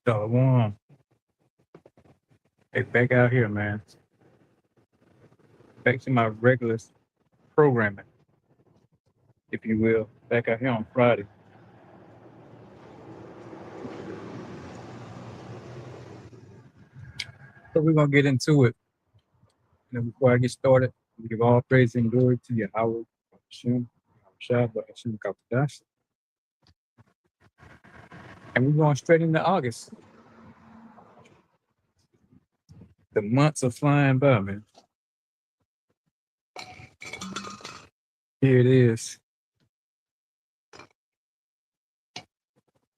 Shalom. Hey, back out here, man. Back to my regular programming, if you will. Back out here on Friday. So we're gonna get into it. Before I get started, we give all praise and glory to Yahweh, Hashem, Shabbat, Hashem, Kadosh. And we're going straight into August. The months are flying by, man. Here it is.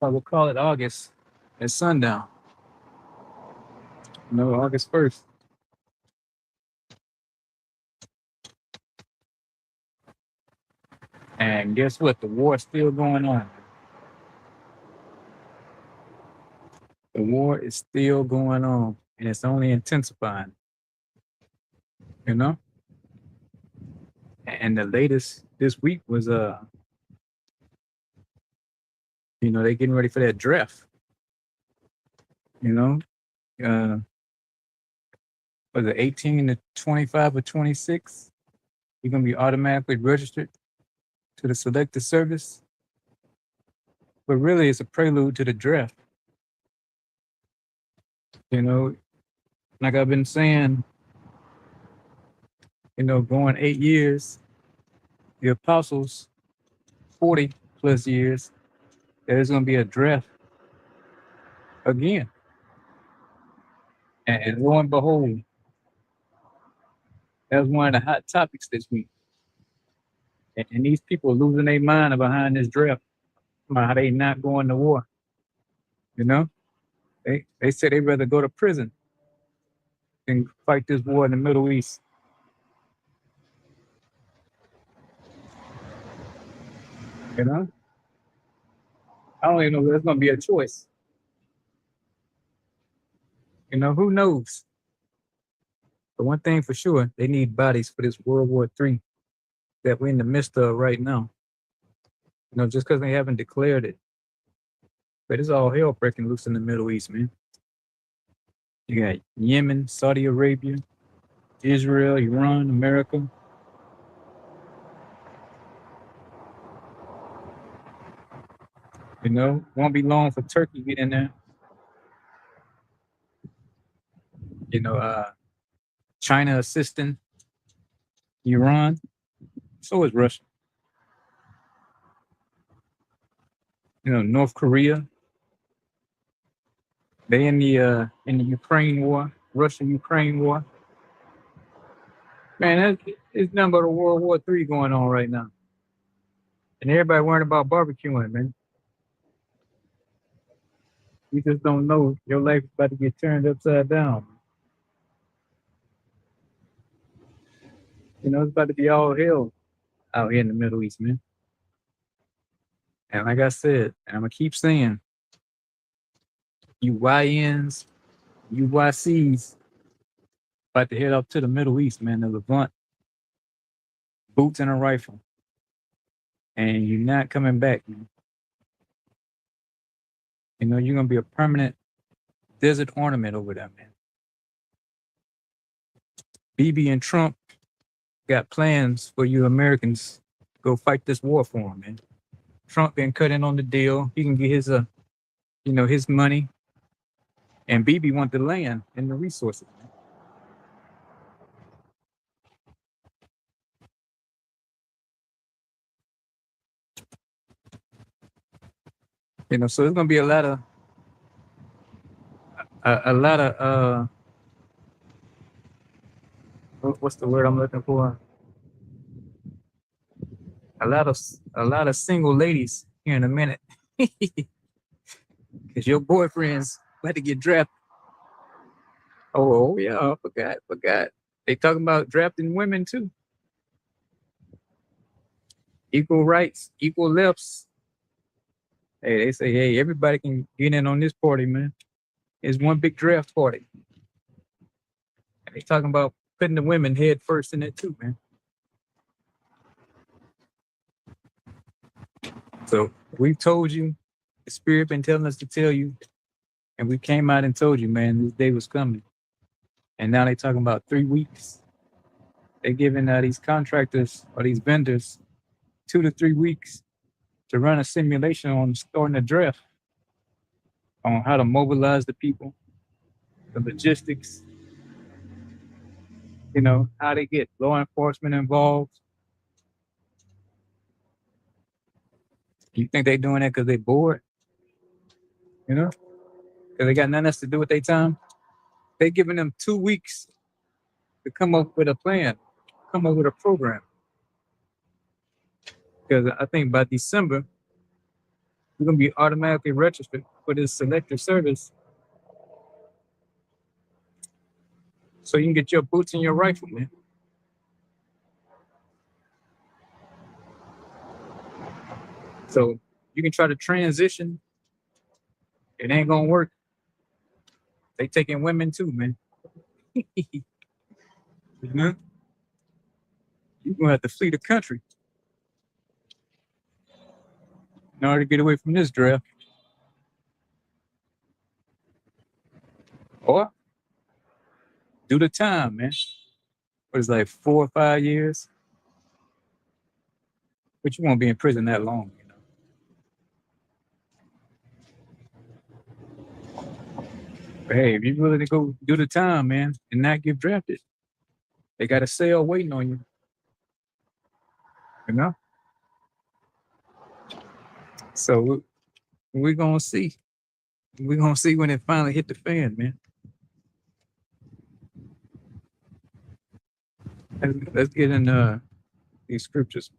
I will call it August at sundown. No, August 1st. And guess what? The war is still going on. The war is still going on, and it's only intensifying. You know? And the latest this week was they getting ready for that draft. Was it 18 to 25 or 26? You're gonna be automatically registered to the selected service. But really it's a prelude to the draft. Like I've been saying, going 8 years, the apostles, 40 plus years, there's gonna be a draft again. And lo and behold, that was one of the hot topics this week. And these people are losing their mind behind this draft about how they not going to war. They say they'd rather go to prison than fight this war in the Middle East. I don't even know if there's gonna be a choice. Who knows? But one thing for sure, they need bodies for this World War III that we're in the midst of right now. Just because they haven't declared it. But it's all hell breaking loose in the Middle East, man. You got Yemen, Saudi Arabia, Israel, Iran, America. Won't be long for Turkey get in there. China assisting Iran. So is Russia. North Korea. They in the Ukraine war, Russia-Ukraine war. Man, it's nothing but a World War III going on right now. And everybody worrying about barbecuing, man. You just don't know your life is about to get turned upside down. It's about to be all hell out here in the Middle East, man. And like I said, and I'm gonna keep saying, you YNs, you YCs, about to head up to the Middle East, man, the Levant, boots and a rifle. And you're not coming back, man. You're gonna be a permanent desert ornament over there, man. Bibi and Trump got plans for you Americans. Go fight this war for him, man. Trump been cutting on the deal. He can get his money. And Bibi want the land and the resources, man. So it's gonna be a lot of what's the word I'm looking for? A lot of single ladies here in a minute. Cause your boyfriend's about to get drafted. Oh yeah, I forgot. They talking about drafting women too. Equal rights, equal lefts. Hey, they say, hey, everybody can get in on this party, man. It's one big draft party. And they talking about putting the women head first in it too, man. So we've told you, the spirit been telling us to tell you, And we came out and told you, man, this day was coming. And now they talking about 3 weeks. They giving these contractors or these vendors 2 to 3 weeks to run a simulation on starting a draft on how to mobilize the people, the logistics, how they get law enforcement involved. You think they doing that because they bored? Because they got nothing else to do with their time? They giving them 2 weeks to come up with a plan, come up with a program. Because I think by December, you're going to be automatically registered for this selective service so you can get your boots and your rifle, man. So you can try to transition. It ain't going to work. They taking women too, man. You're going to have to flee the country in order to get away from this draft. Or do the time, man. What is it, like 4 or 5 years? But you won't be in prison that long, But hey, if you're willing to go do the time, man, and not get drafted, they got a cell waiting on you. So we're gonna see. We're gonna see when it finally hit the fan, man. Let's get in these scriptures.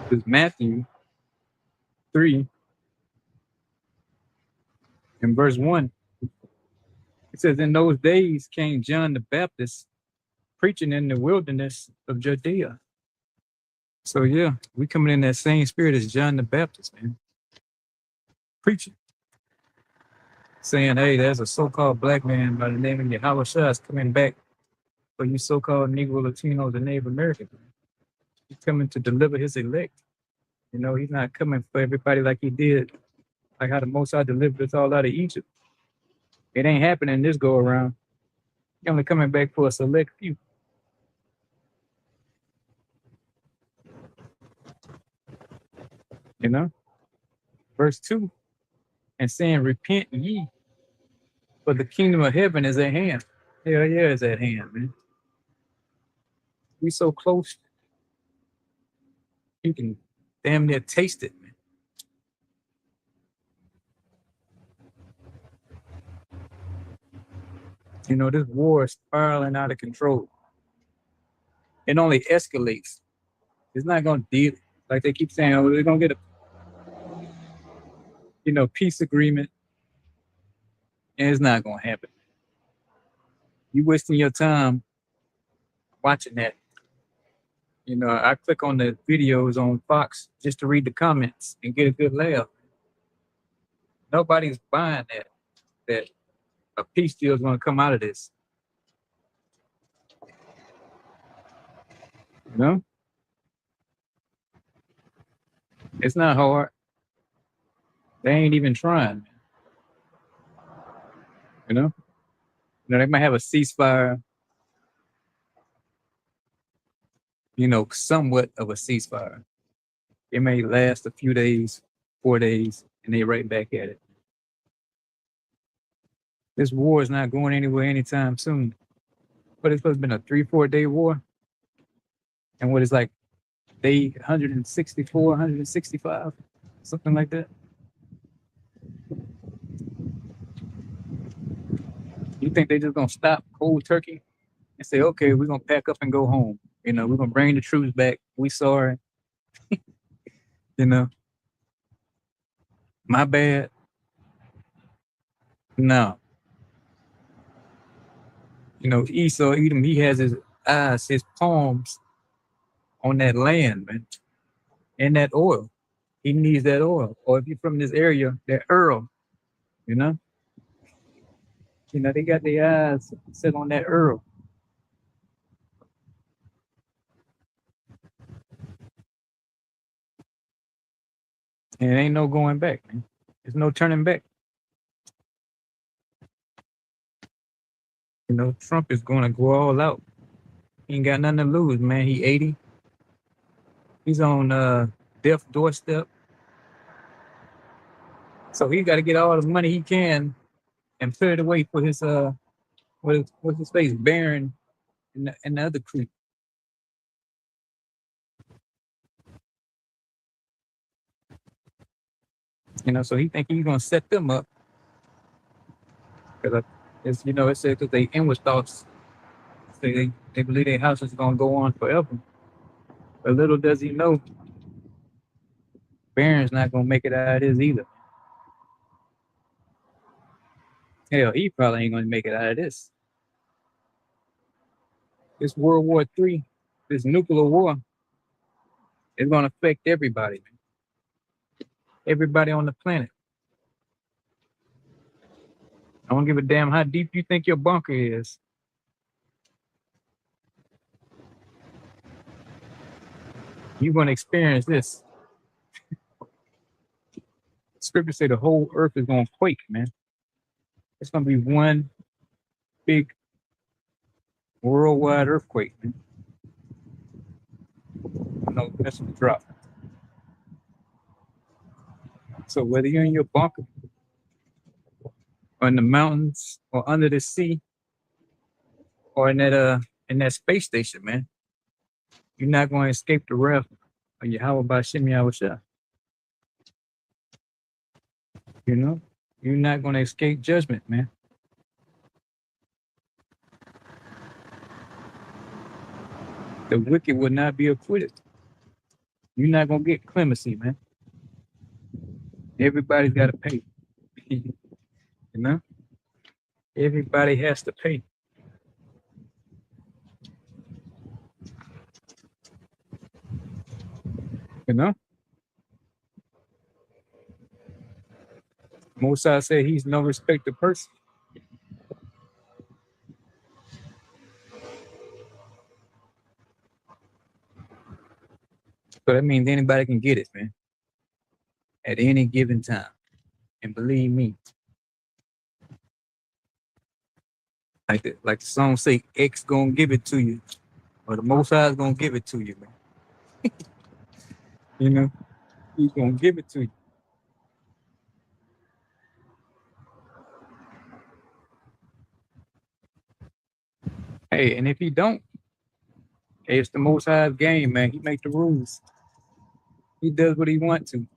This is Matthew 3 and verse 1. It says, in those days came John the Baptist preaching in the wilderness of Judea. So yeah, we coming in that same spirit as John the Baptist, man. Preaching. Saying, hey, there's a so-called black man by the name of Yahweh Shah coming back for you so-called Negro, Latinos, and Native Americans. He's coming to deliver his elect. He's not coming for everybody like he did, like how the Most High delivered us all out of Egypt. It ain't happening this go around. He's only coming back for a select few. Verse 2, and saying, repent ye, for the kingdom of heaven is at hand. Hell yeah, it's at hand, man. We so close, you can damn near taste it, man. This war is spiraling out of control. It only escalates. It's not going to deal, like they keep saying, oh, they're going to get a, peace agreement. And it's not going to happen. You wasting your time watching that. I click on the videos on Fox just to read the comments and get a good laugh. Nobody's buying that a peace deal is going to come out of this. It's not hard. They ain't even trying. They might have a ceasefire, somewhat of a ceasefire. It may last a few days, 4 days, and they right back at it. This war is not going anywhere anytime soon. But it's supposed to be a 3-4 day war. And what is like day 164, 165, something like that. You think they just gonna stop cold turkey and say, okay, we're gonna pack up and go home? We're gonna bring the troops back. We sorry. My bad. No. Esau, Edom, he has his eyes, his palms on that land, man, and that oil. He needs that oil. Or if you're from this area, that Earl, they got their eyes set on that Earl. And it ain't no going back, man. There's no turning back. You know, Trump is gonna go all out. He ain't got nothing to lose, man. He 80. He's on death doorstep. So he got to get all the money he can and put it away for his what's his face, Barron and the other creep. You know, so he think he's gonna set them up because it's it said that they inward thoughts say they believe their house is gonna go on forever. But little does he know, Barron's not gonna make it out of this either. Hell, he probably ain't gonna make it out of this. This World War III, this nuclear war, is gonna affect everybody, man. Everybody on the planet. I don't give a damn how deep you think your bunker is. You're gonna experience this. Scripture say the whole earth is gonna quake, man. It's gonna be one big worldwide earthquake, man. No, that's a drop. So whether you're in your bunker or in the mountains or under the sea or in that space station, man, you're not gonna escape the wrath of Yahweh Bashim Yahushua. You know? You're not gonna escape judgment, man. The wicked will not be acquitted. You're not gonna get clemency, man. Everybody's gotta pay. You know? Everybody has to pay. You know? Mosai said he's no respecter person. So that means anybody can get it, man. At any given time. And believe me, like the song say, X gonna give it to you. Or the Most High is gonna give it to you, man. You know? He's gonna give it to you. Hey, and if he don't, hey, it's the Most High's game, man. He make the rules. He does what he wants to.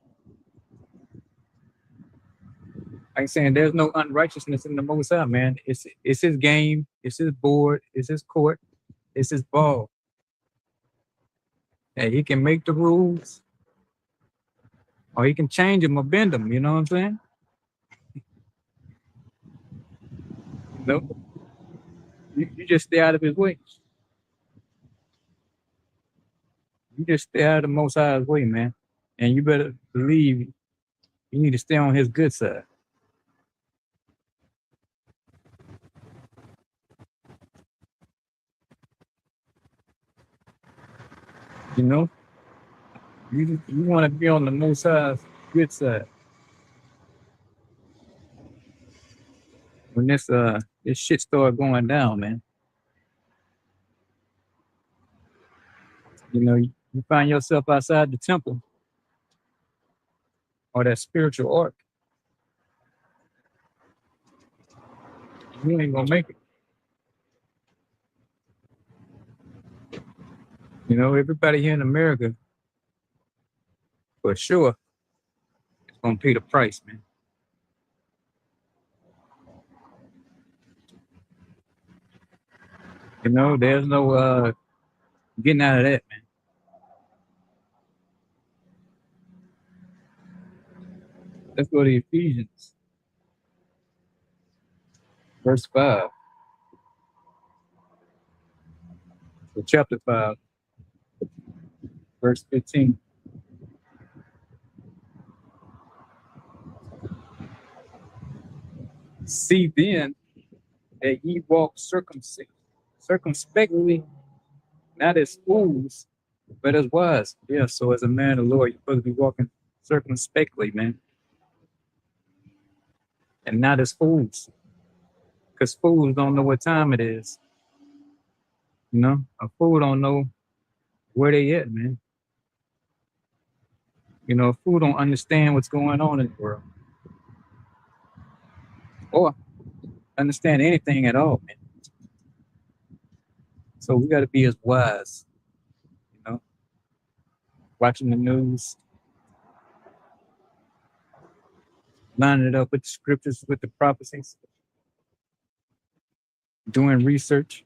Like saying there's no unrighteousness in the Most High, man. It's his game, it's his board, it's his court, it's his ball. Hey, he can make the rules, or he can change them or bend them. You know what I'm saying? No, you just stay out of his way. You just stay out of the Most High's way, man. And you better believe you need to stay on his good side. You know, you want to be on the Most High's good side. When this shit start going down, man. You know, you find yourself outside the temple or that spiritual ark, you ain't gonna make it. You know, everybody here in America, for sure, is gonna pay the price, man. You know, there's no getting out of that, man. Let's go to Ephesians, verse 5. So chapter 5, verse 15. See then that ye walk circumspectly, not as fools, but as wise. Yeah, so as a man of the Lord, you're supposed to be walking circumspectly, man, and not as fools, because fools don't know what time it is. You know, a fool don't know where they at, man. You know, a fool don't understand what's going on in the world or understand anything at all, man. So we got to be as wise, you know, watching the news, lining it up with the scriptures, with the prophecies, doing research,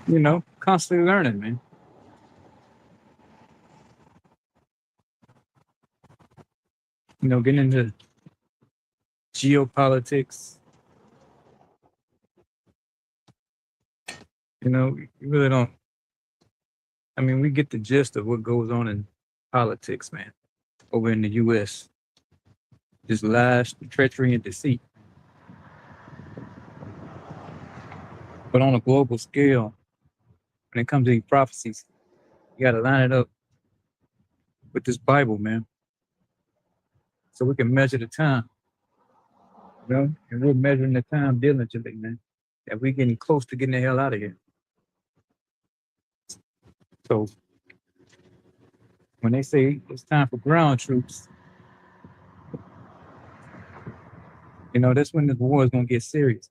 you know, constantly learning, man. You know, getting into geopolitics. You know, you really don't. I mean, we get the gist of what goes on in politics, man, over in the U.S. Just lies, treachery, and deceit. But on a global scale, when it comes to these prophecies, you got to line it up with this Bible, man, so we can measure the time, you know, and we're measuring the time diligently, man. And we're getting close to getting the hell out of here. So when they say it's time for ground troops, you know, that's when this war is going to get serious.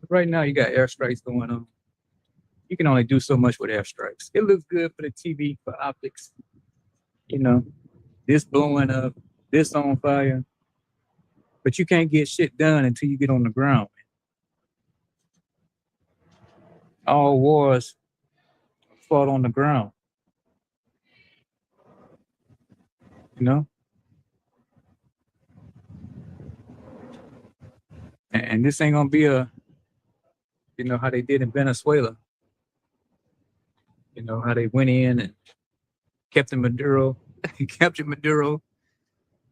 Right now, you got airstrikes going on. You can only do so much with airstrikes. It looks good for the TV, for optics, you know, this blowing up, this on fire, but you can't get shit done until you get on the ground. All wars fought on the ground, you know, and this ain't gonna be a, you know, how they did in Venezuela. You know how they went in and captured Maduro, captured Maduro.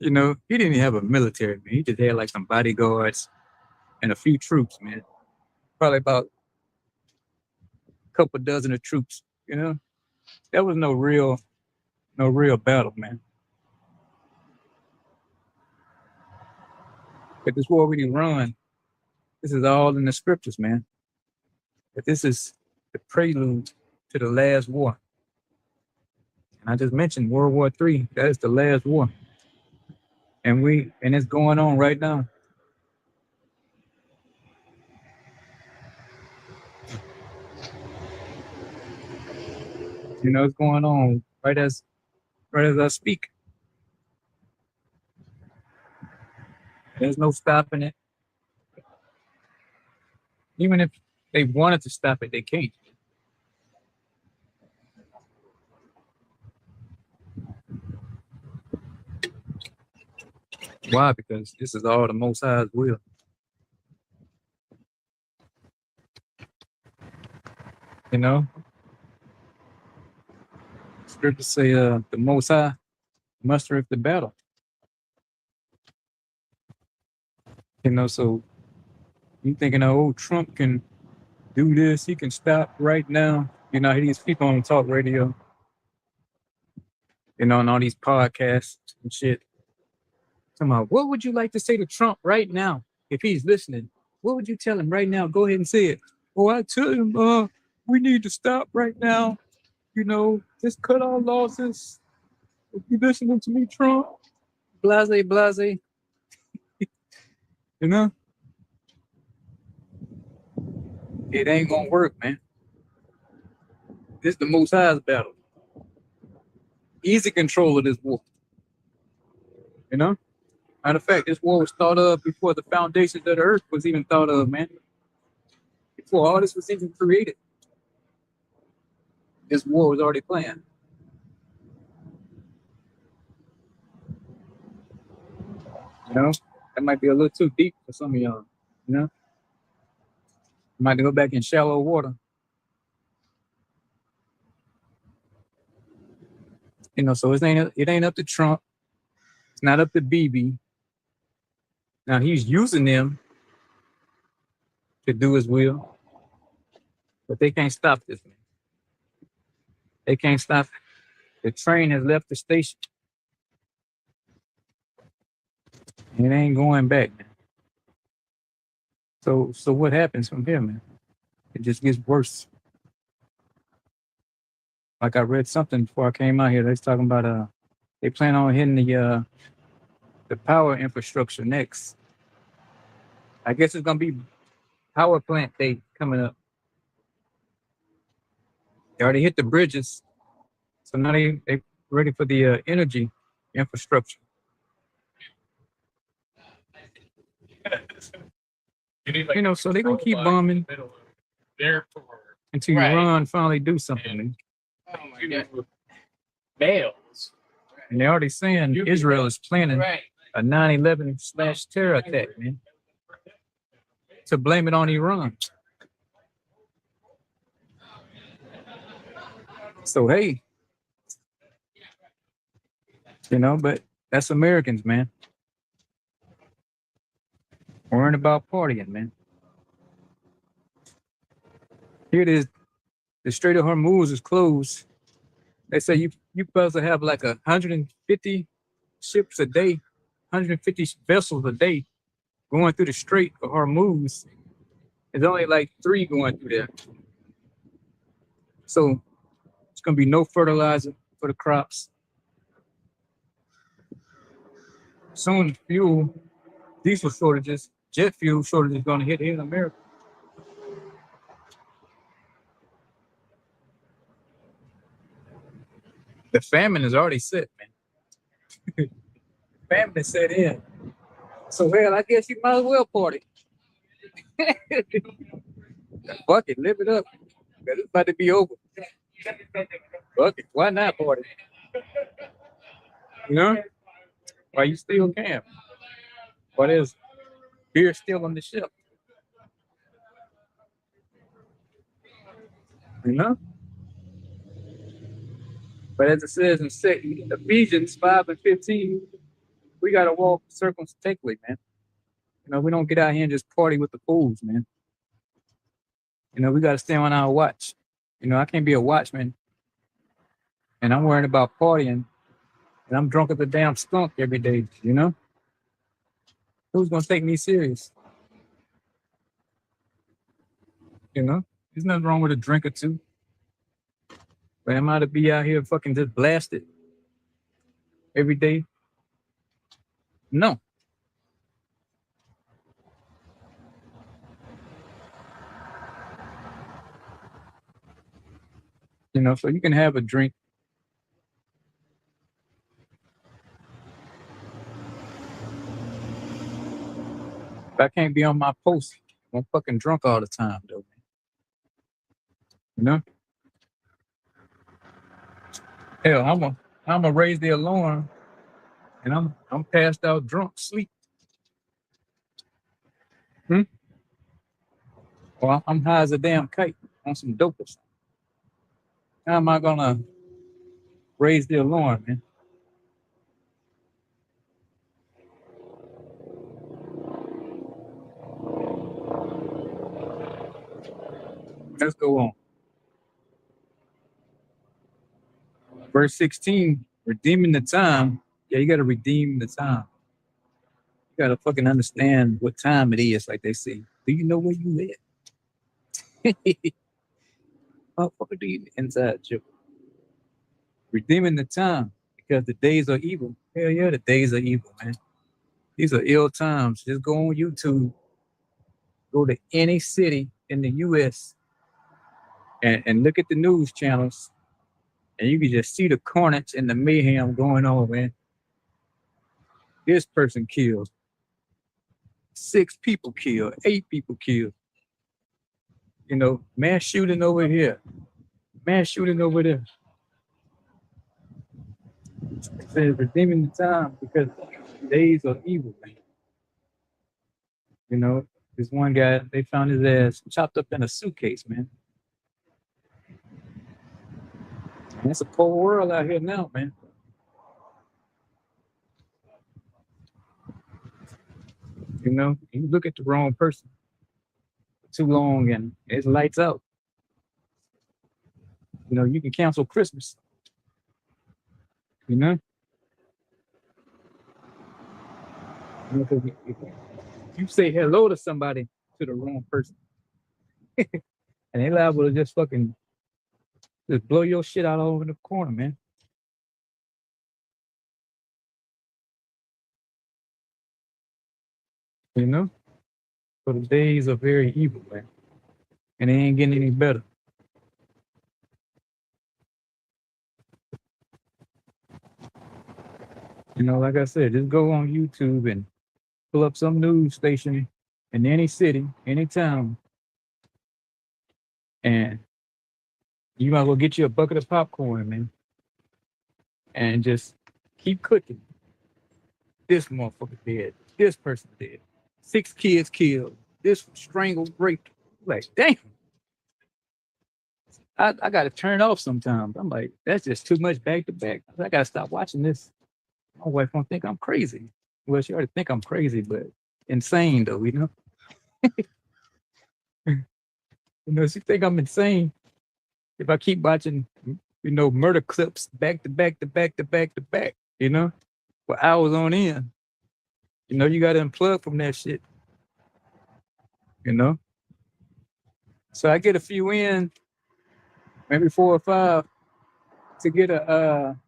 You know, he didn't even have a military, man. He just had like some bodyguards and a few troops, man. Probably about a couple dozen of troops. You know, that was no real battle, man. But this war we can run, this is all in the scriptures, man. But this is the prelude to the last war. And I just mentioned World War III. That is the last war. And it's going on right now. You know, it's going on right as I speak. There's no stopping it. Even if they wanted to stop it, they can't. Why? Because this is all the Most High's will. You know, scriptures say the Most High mustereth the battle. You know, so you thinking, oh, Trump can do this, he can stop right now. You know, these people on talk radio, you know, and all these podcasts and shit. Come on, what would you like to say to Trump right now if he's listening? What would you tell him right now? Go ahead and say it. Oh, I tell him, we need to stop right now. You know, just cut our losses. If you listening to me, Trump, blase, blase. You know, it ain't gonna work, man. This is the Most High's battle. Easy control of this war. You know, matter of fact, this war was thought of before the foundations of the earth was even thought of, man. Before all this was even created, this war was already planned. You know, that might be a little too deep for some of y'all. You know, you might go back in shallow water. You know, so it ain't up to Trump. It's not up to Bibi. Now he's using them to do his will, but they can't stop this, man. They can't stop. The train has left the station. It ain't going back, man. So what happens from here, man? It just gets worse. Like I read something before I came out here. They was talking about they plan on hitting the power infrastructure next. I guess it's gonna be power plant day coming up. They already hit the bridges, so now they ready for the energy infrastructure. You know, so they gonna keep bombing until Right. Iran finally do something. Man. Oh my God. Bales. And they're already saying Israel is planning Right. a 9/11 / terror attack, man, to blame it on Iran. So hey, you know, but that's Americans, man. Worrying about partying, man. Here it is. The Strait of Hormuz is closed. They say you supposed to have like 150 ships a day, 150 vessels a day going through the Strait of Hormuz. There's only like 3 going through there. So it's gonna be no fertilizer for the crops. Soon fuel, diesel shortages, jet fuel shortages gonna hit here in America. The famine is already set, man. Famine is set in. So hell, I guess you might as well party. Fuck it, live it up. It's about to be over. Fuck it, why not party? You know? Why you still can? What is beer still on the ship? You know? But as it says in Ephesians 5:15, we gotta walk circumspectly, man. You know, we don't get out here and just party with the fools, man. You know, we gotta stay on our watch. You know, I can't be a watchman and I'm worrying about partying and I'm drunk as a damn skunk every day, you know? Who's gonna take me serious? You know? There's nothing wrong with a drink or two. But am I to be out here fucking just blasted every day? No. You know, so you can have a drink. But I can't be on my post. I'm fucking drunk all the time, though. You know? Hell, I'm gonna raise the alarm, and I'm passed out drunk, sleep. Or I'm high as a damn kite on some dope or something. How am I gonna raise the alarm, man? Let's go on. Verse 16, redeeming the time. Yeah, you gotta redeem the time. You gotta fucking understand what time it is, like they say. Do you know where you at? Motherfucker, do you inside joke? Redeeming the time because the days are evil. Hell yeah, the days are evil, man. These are ill times. Just go on YouTube, go to any city in the US and look at the news channels, and you can just see the carnage and the mayhem going on, man. This person killed, 6 people killed, 8 people killed. You know, mass shooting over here, mass shooting over there. It says redeeming the time because days are evil, man. You know, this one guy, they found his ass chopped up in a suitcase, man. And it's a cold world out here now, man. You know, you look at the wrong person for too long and it lights out. You know, you can cancel Christmas. You know, 'cause if you say hello to somebody, to the wrong person, and they liable to just fucking just blow your shit out all over the corner, man. You know, so the days are very evil, man, and they ain't getting any better. You know, like I said, just go on YouTube and pull up some news station in any city, any town, and you might as well get you a bucket of popcorn, man, and just keep cooking. This motherfucker dead. This person dead. 6 kids killed. This strangled, raped. Like, damn. I gotta turn off sometimes. I'm like, that's just too much back to back. I gotta stop watching this. My wife won't think I'm crazy. Well, she already think I'm crazy, but insane though, you know. You know, she think I'm insane if I keep watching, you know, murder clips back to back to back to back to back, you know, for hours on end. You know, you gotta unplug from that shit, you know. So I get a few in, maybe 4 or 5, to get a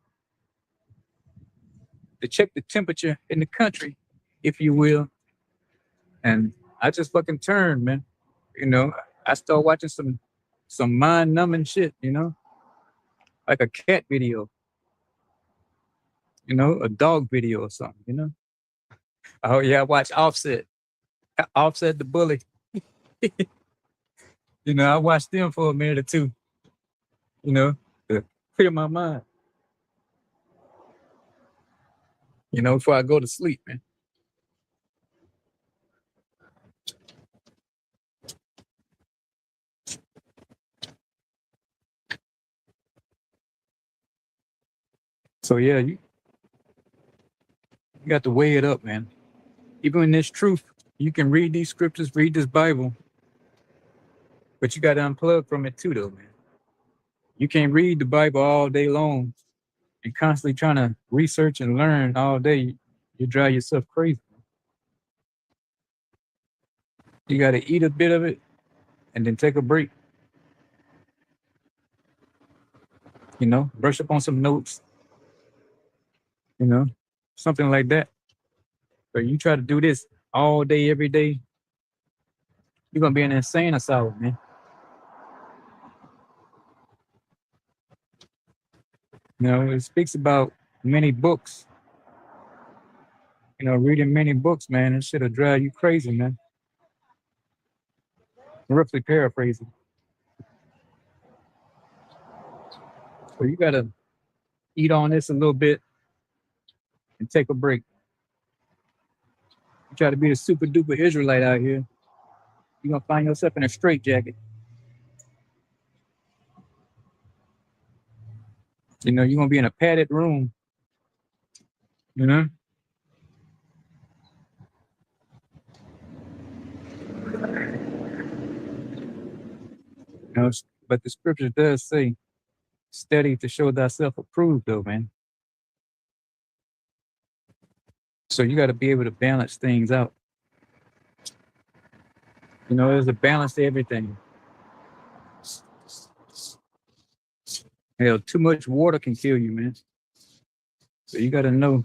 to check the temperature in the country, if you will. And I just fucking turned, man. You know, I start watching some mind numbing shit, you know, like a cat video, you know, a dog video or something, you know. Oh yeah, I watch Offset. Offset the Bully. You know, I watched them for a minute or two, you know, to clear my mind, you know, before I go to sleep, man. So yeah, you got to weigh it up, man. Even in this truth, you can read these scriptures, read this Bible, but you got to unplug from it too, though, man. You can't read the Bible all day long and constantly trying to research and learn all day. You drive yourself crazy. You got to eat a bit of it and then take a break. You know, brush up on some notes. You know, something like that. But you try to do this all day, every day, you're gonna be in an insane asylum, man. You know, it speaks about many books. You know, reading many books, man, it should have drive you crazy, man. Roughly paraphrasing. So you gotta eat on this a little bit and take a break. You try to be a super duper Israelite out here, you're gonna find yourself in a straitjacket. You know, you're gonna be in a padded room, you know? You know, but the scripture does say, study to show thyself approved, though, man. So you got to be able to balance things out. You know, there's a balance to everything. Hell, too much water can kill you, man. So you got to know.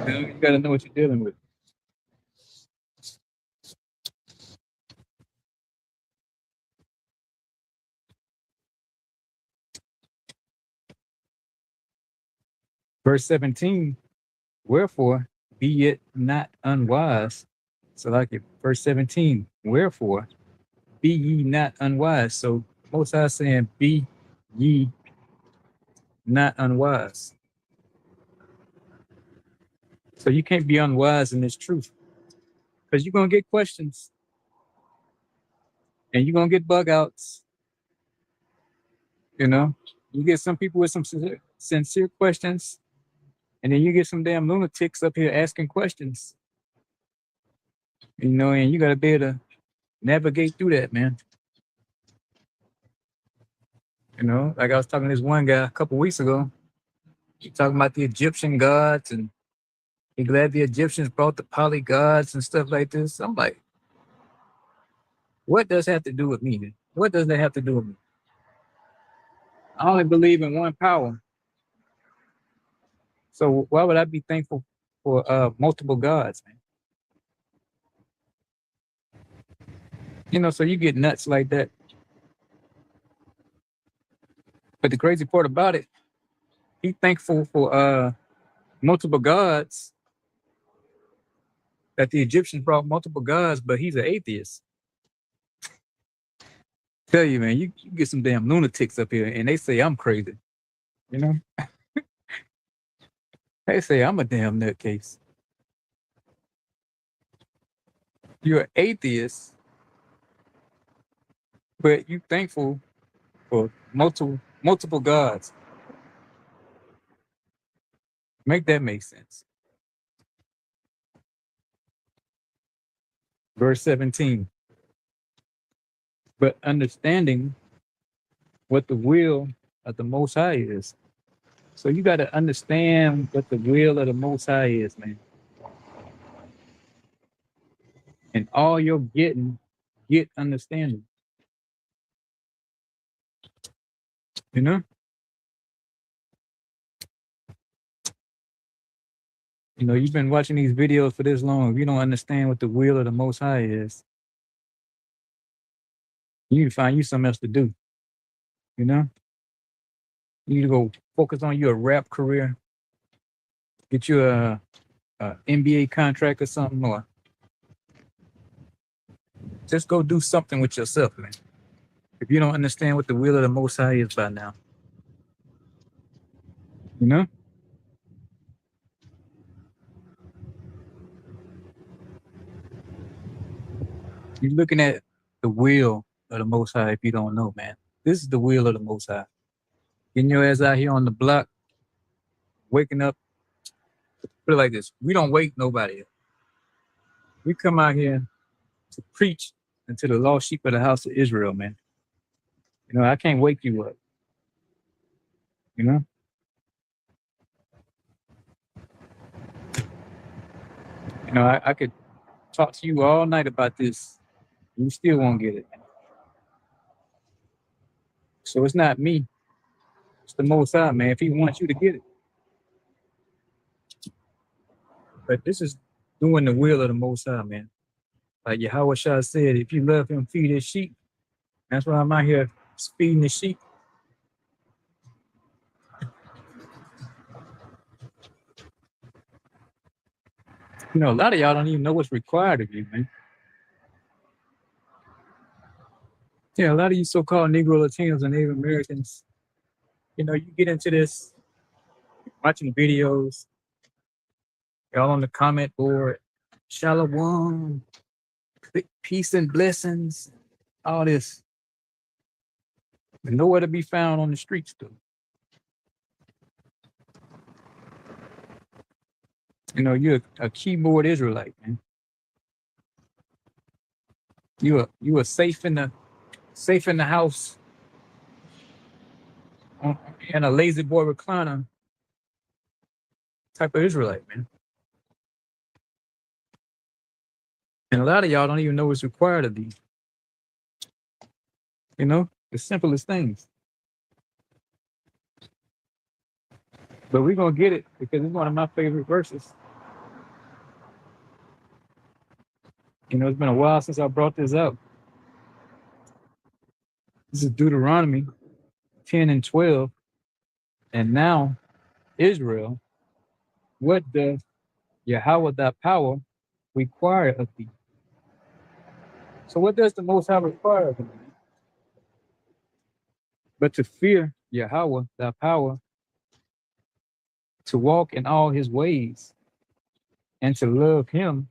You got to know what you're dealing with. Verse 17, wherefore be it not unwise. So like it, verse 17, wherefore be ye not unwise. So Most High saying, be ye not unwise. So you can't be unwise in this truth, because you're going to get questions and you're going to get bug outs. You know, you get some people with some sincere questions, and then you get some damn lunatics up here asking questions. You know, and you got to be able to navigate through that, man. You know, like I was talking to this one guy a couple weeks ago. He talking about the Egyptian gods and he glad the Egyptians brought the poly gods and stuff like this. I'm like, what does that have to do with me? What does that have to do with me? I only believe in one power. So why would I be thankful for multiple gods, man? You know, so you get nuts like that. But the crazy part about it, he thankful for multiple gods, that the Egyptians brought multiple gods, but he's an atheist. Tell you, man, you get some damn lunatics up here and they say I'm crazy. You know? They say I'm a damn nutcase. You're an atheist, but you thankful for multiple gods. Make that make sense. Verse 17. But understanding what the will of the Most High is. So you got to understand what the will of the Most High is, man. And all you're getting, get understanding. You know? You know, you've been watching these videos for this long. If you don't understand what the will of the Most High is, you need to find you something else to do. You know? You need to go focus on your rap career. Get you a NBA contract or something, or just go do something with yourself, man. If you don't understand what the will of the Most High is by now. You know? You're looking at the will of the Most High if you don't know, man. This is the will of the Most High. Getting your ass out here on the block, waking up. Put it like this. We don't wake nobody up. We come out here to preach unto the lost sheep of the house of Israel, man. You know, I can't wake you up. You know? You know, I could talk to you all night about this. You still won't get it. So it's not me. It's the Most High, man. If he wants you to get it. But this is doing the will of the Most High, man. Like Yahweh Shah said, if you love him, feed his sheep. That's why I'm out here feeding the sheep. You know, a lot of y'all don't even know what's required of you, man. Yeah, a lot of you so-called Negro Latinos and Native Americans, you know, you get into this, watching videos, y'all on the comment board, Shalom, peace and blessings, all this. But nowhere to be found on the streets, though. You know, you're a keyboard Israelite, man. You are safe in the house in a lazy boy recliner type of Israelite, man. And a lot of y'all don't even know what's required of these. You know, the simplest things. But we're gonna get it because it's one of my favorite verses. You know, it's been a while since I brought this up. This is Deuteronomy 10 and 12. And now, Israel, what does Yahweh thy power require of thee? So what does the Most High require of thee? But to fear Yahweh thy power, to walk in all his ways, and to love him,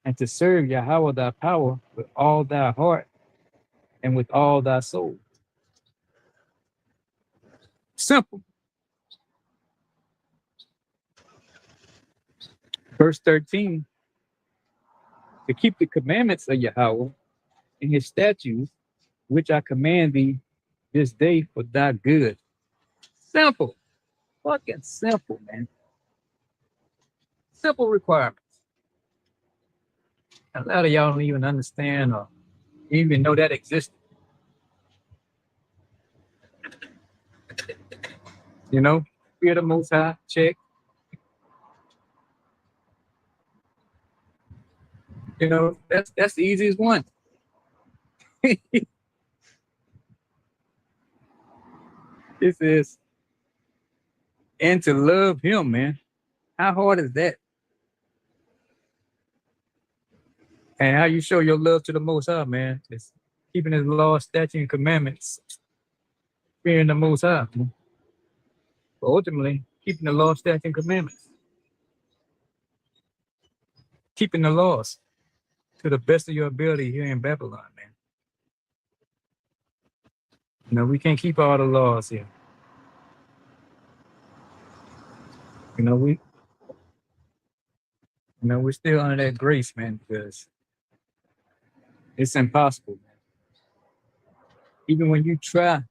and to serve Yahweh thy power with all thy heart and with all thy soul. Simple. Verse 13, to keep the commandments of Yahweh and his statutes, which I command thee this day for thy good. Simple. Fucking simple, man. Simple requirements. A lot of y'all don't even understand or even know that exists. You know, fear the Most High, check. You know, that's the easiest one. This is, and to love Him, man. How hard is that? And how you show your love to the Most High, man? It's keeping His law, statutes, and commandments, fearing the Most High. Man. But ultimately, keeping the law, statutes, and commandments, keeping the laws to the best of your ability here in Babylon, man. You know, we can't keep all the laws here. You know, we're still under that grace, man, because it's impossible, man. Even when you try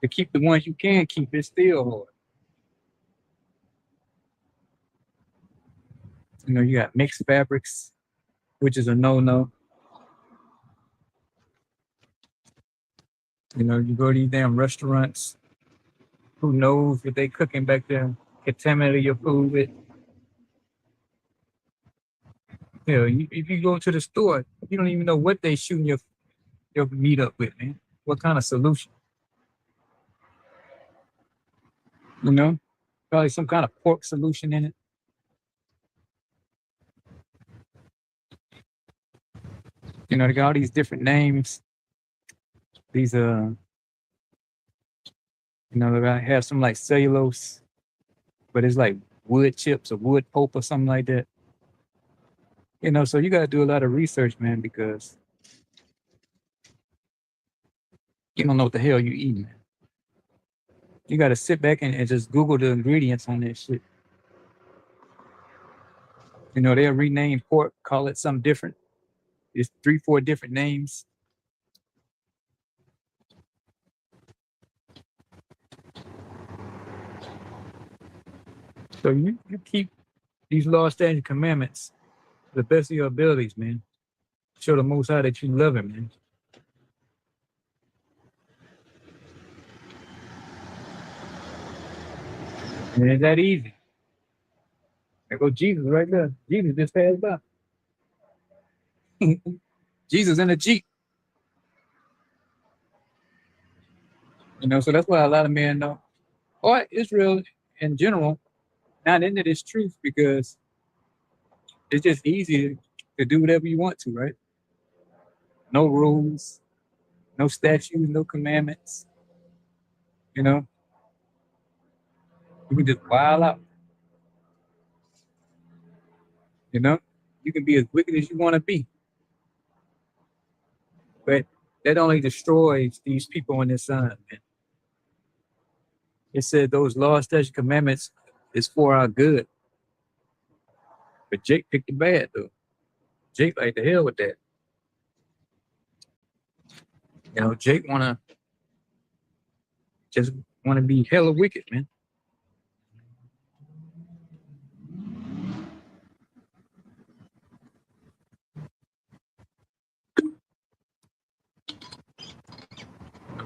to keep the ones you can keep, it's still hard. You know, you got mixed fabrics, which is a no-no. You know, you go to these damn restaurants, who knows what they cooking back there, contaminating your food with. You know, if you go to the store, you don't even know what they shooting your meat up with, man. What kind of solution? You know, probably some kind of pork solution in it. You know, they got all these different names. These you know, they gotta have some like cellulose, but it's like wood chips or wood pulp or something like that. You know, so you gotta do a lot of research, man, because you don't know what the hell you eating. You gotta sit back and just Google the ingredients on that shit. You know, they'll rename pork, call it something different. It's 3, 4 different names. So you keep these laws, statutes, and commandments to the best of your abilities, man. Show the Most High that you love Him, man. And it's that easy. There go Jesus right there. Jesus just passed by. Jesus in a Jeep. You know, so that's why a lot of men know, or Israel in general, not into this truth because it's just easy to do whatever you want to, right? No rules, no statutes, no commandments. You know, you can just wild out. You know, you can be as wicked as you want to be, but that only destroys these people on this side, man. It said those laws, statutes, commandments is for our good. But Jake picked the bad though. Jake like the hell with that. You know, Jake just wanna be hella wicked, man.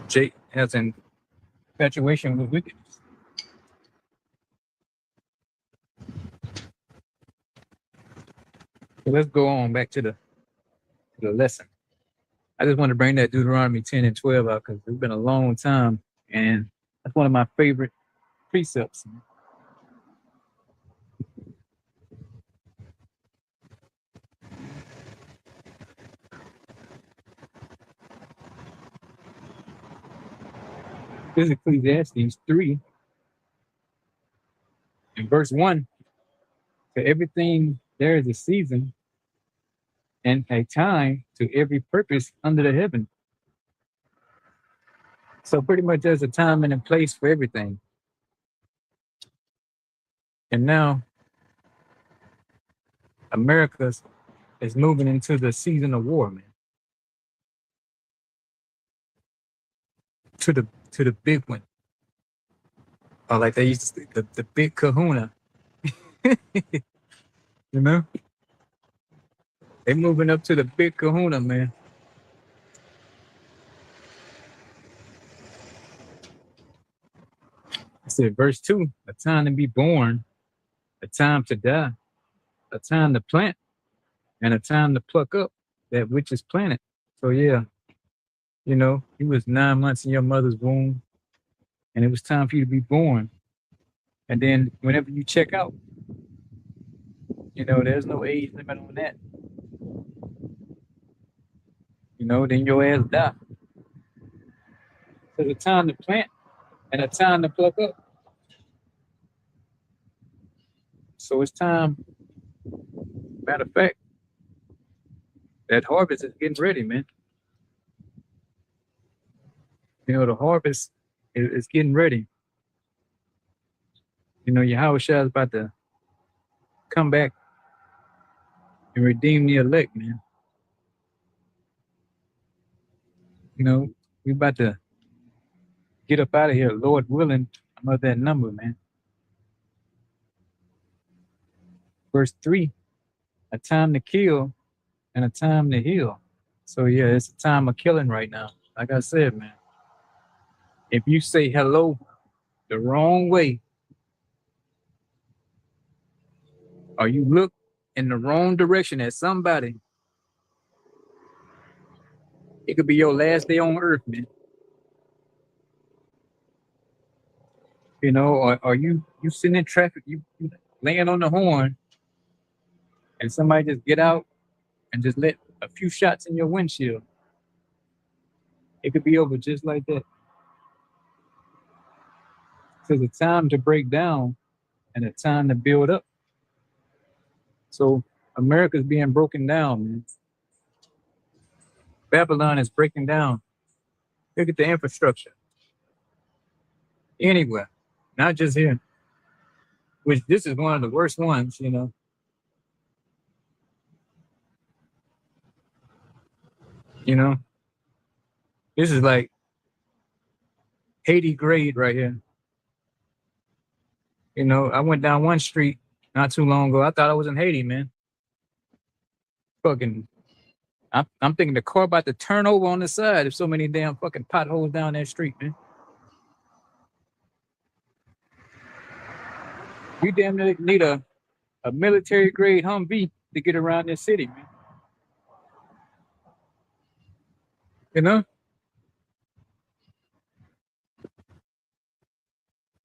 Jake has an infatuation with wickedness. So let's go on back to the lesson. I just want to bring that Deuteronomy 10 and 12 out because it's been a long time, and that's one of my favorite precepts. This is Ecclesiastes 3 in verse 1. To everything there is a season and a time to every purpose under the heaven. So pretty much there's a time and a place for everything. And now America is moving into the season of war, man. to the big one. Or like they used to say, the big kahuna. You know? They moving up to the big kahuna, man. I said verse 2, a time to be born, a time to die, a time to plant, and a time to pluck up that which is planted. So yeah, you know, you was 9 months in your mother's womb, and it was time for you to be born. And then whenever you check out, you know, there's no age limit on that. You know, then your ass die. So a time to plant and a time to pluck up. So it's time. Matter of fact, that harvest is getting ready, man. You know, the harvest is getting ready. You know, Yahweh Shah is about to come back and redeem the elect, man. You know, we about to get up out of here, Lord willing. I'm of that number, man. Verse 3, a time to kill and a time to heal. So yeah, it's a time of killing right now. Like I said, man, if you say hello the wrong way, or you look in the wrong direction at somebody, it could be your last day on earth, man. You know, or you sitting in traffic, you laying on the horn, and somebody just get out and just let a few shots in your windshield. It could be over just like that. There's a time to break down and a time to build up. So America's being broken down, man. Babylon is breaking down. Look at the infrastructure. Anywhere, not just here. Which this is one of the worst ones, you know. You know, this is like Haiti grade right here. You know, I went down one street not too long ago. I thought I was in Haiti, man. Fucking, I'm thinking the car about to turn over on the side. There's so many damn fucking potholes down that street, man. You damn near need a military grade Humvee to get around this city, man. You know?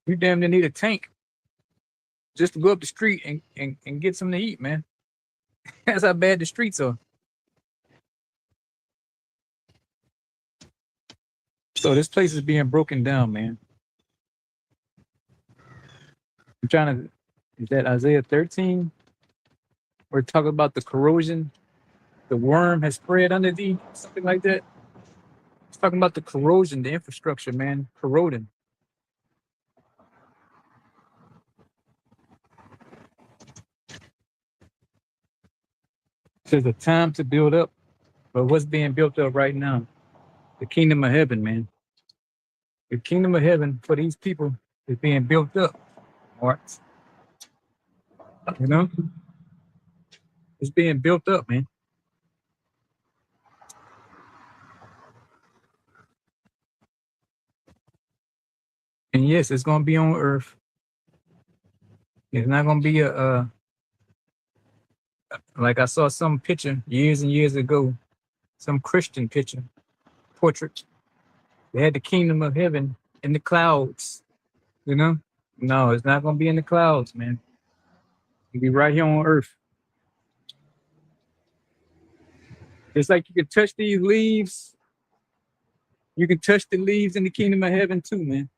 You damn near need a tank just to go up the street and get something to eat, man. That's how bad the streets are. So this place is being broken down, man. I'm trying to, is that Isaiah 13? We're talking about the corrosion. The worm has spread under thee, something like that. It's talking about the corrosion, the infrastructure, man, corroding. There's a time to build up, but what's being built up right now? The kingdom of heaven, man. The kingdom of heaven for these people is being built up, Marks. You know? It's being built up, man. And yes, it's gonna be on earth. It's not gonna be like I saw some picture years and years ago, some Christian picture, portrait. They had the kingdom of heaven in the clouds, you know? No, it's not gonna be in the clouds, man. It'll be right here on earth. It's like you can touch these leaves. You can touch the leaves in the kingdom of heaven too, man.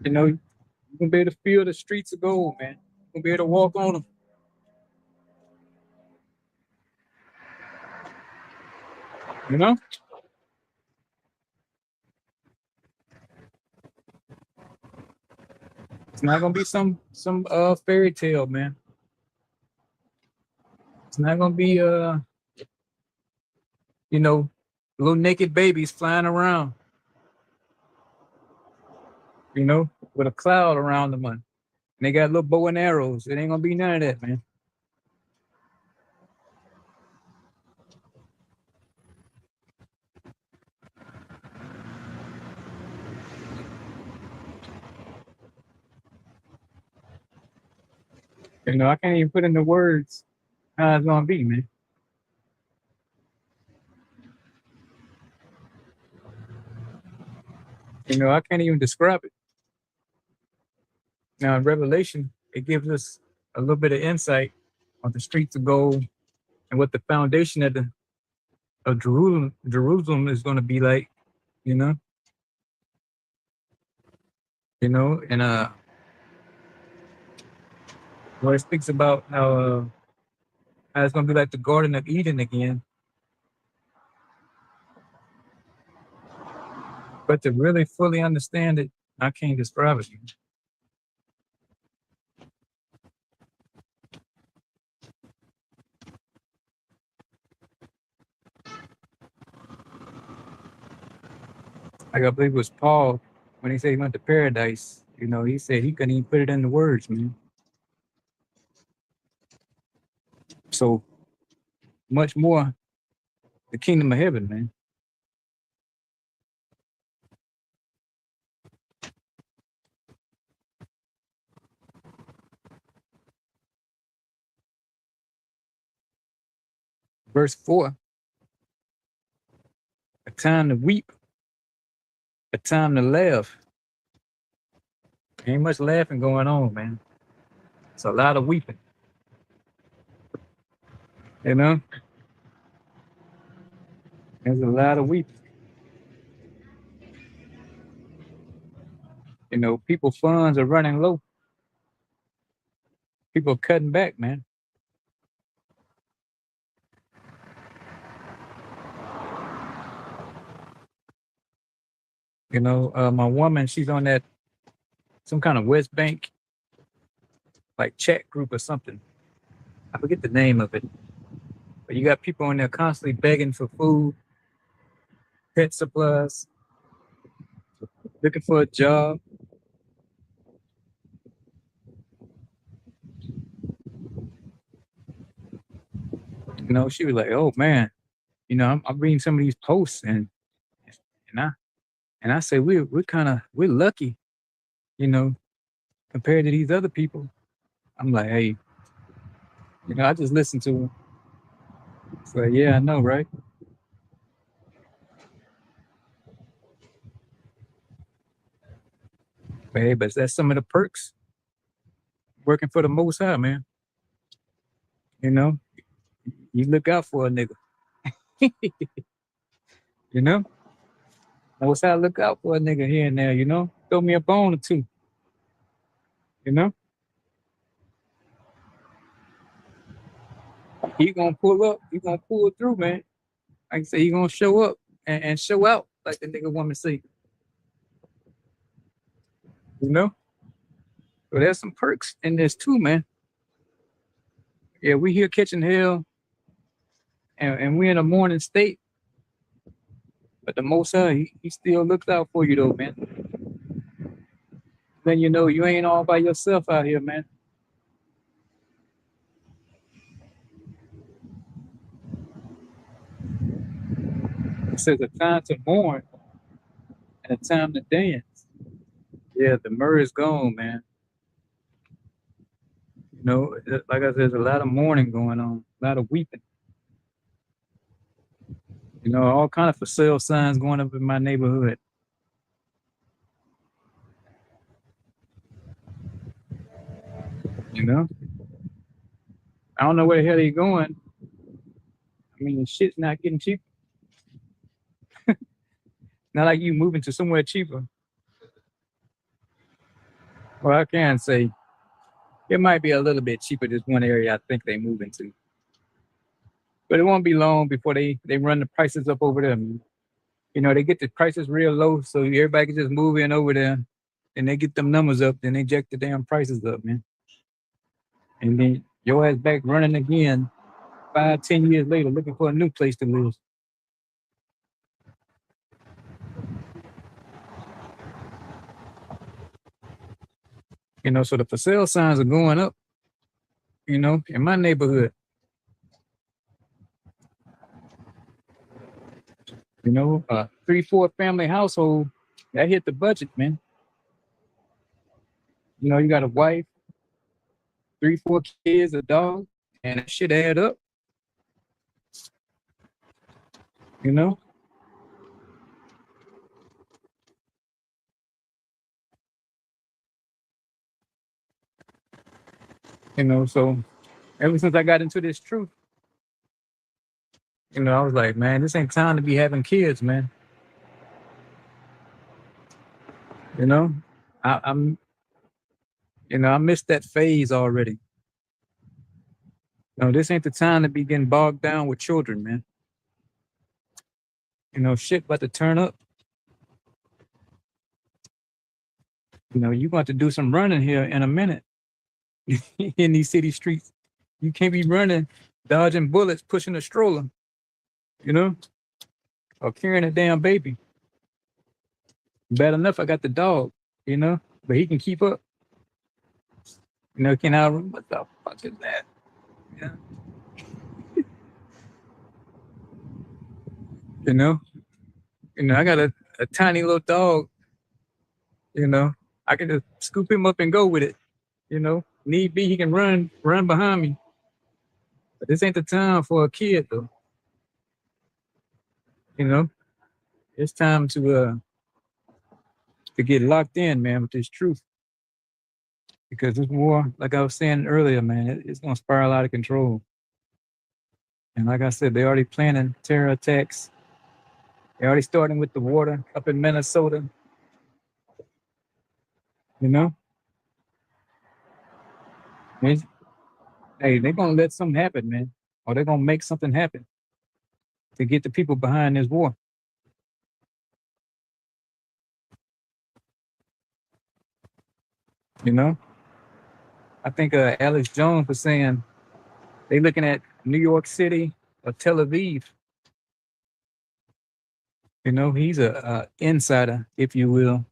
You know, you're gonna be able to feel the streets of gold, man. You're gonna be able to walk on them. You know? It's not gonna be some fairy tale, man. It's not gonna be you know, little naked babies flying around, you know, with a cloud around them. And they got little bow and arrows. It ain't gonna be none of that, man. You know, I can't even put into words how it's gonna be, man. You know, I can't even describe it. Now in Revelation, it gives us a little bit of insight on the streets of gold and what the foundation of Jerusalem is gonna be like, you know. And where it speaks about how it's gonna be like the Garden of Eden again. But to really fully understand it, I can't describe it. Like I believe it was Paul when he said he went to paradise. You know, he said he couldn't even put it into words, man. So much more the kingdom of heaven, man. Verse 4, a time to weep, a time to laugh. Ain't much laughing going on, man. It's a lot of weeping. You know? There's a lot of weeping. You know, people funds are running low. People are cutting back, man. You know, my woman, she's on that some kind of West Bank like chat group or something. I forget the name of it. But you got people in there constantly begging for food, pet supplies, looking for a job. You know, she was like, "Oh man, you know, I'm reading some of these posts, and I and I say we're lucky, you know, compared to these other people." I'm like, "Hey, you know, I just listen to them." So yeah, I know, right? But hey, but that's some of the perks working for the Most High, man. You know, you look out for a nigga. You know, Most High look out for a nigga here and there. You know, throw me a bone or two. You know, he gonna pull up. He gonna pull through, man. Like I say, he gonna show up and show out, like the nigga woman say. You know, so there's some perks in this too, man. Yeah, we here catching hell, and we in a morning state, but the Most High, he still looks out for you though, man. Then you know you ain't all by yourself out here, man. It says a time to mourn and a time to dance. Yeah, the myrrh is gone, man. You know, like I said, there's a lot of mourning going on, a lot of weeping. You know, all kind of for sale signs going up in my neighborhood. You know, I don't know where the hell they going. I mean, shit's not getting cheap. Not like you moving to somewhere cheaper. Well, I can say it might be a little bit cheaper. This one area I think they moving to, but it won't be long before they run the prices up over there. You know, they get the prices real low, so everybody can just move in over there, and they get them numbers up. Then they jack the damn prices up, man. And then your ass back running again 5, 10 years later, looking for a new place to live. You know, so the for sale signs are going up, you know, in my neighborhood. You know, 3, 4 family household, that hit the budget, man. You know, you got a wife, 3, 4 kids, a dog, and that shit add up, you know. You know, so ever since I got into this truth, you know, I was like, man, this ain't time to be having kids, man. You know, I'm, you know, I missed that phase already. No, this ain't the time to be getting bogged down with children, man. You know, shit about to turn up. You know, you got to do some running here in a minute in these city streets. You can't be running, dodging bullets, pushing a stroller, you know, or carrying a damn baby. Bad enough, I got the dog, you know, but he can keep up. You know, can I? What the fuck is that? Yeah. You know, I got a tiny little dog. You know, I can just scoop him up and go with it. You know, need be, he can run behind me. But this ain't the time for a kid, though. You know, it's time to get locked in, man, with this truth. Because this war, like I was saying earlier, man, it's gonna spiral out of control. And like I said, they already planning terror attacks. They're already starting with the water up in Minnesota. You know, It's- hey, they're gonna let something happen, man, or they're gonna make something happen to get the people behind this war. You know, I think Alex Jones was saying they looking at New York City or Tel Aviv. You know, he's a insider, if you will.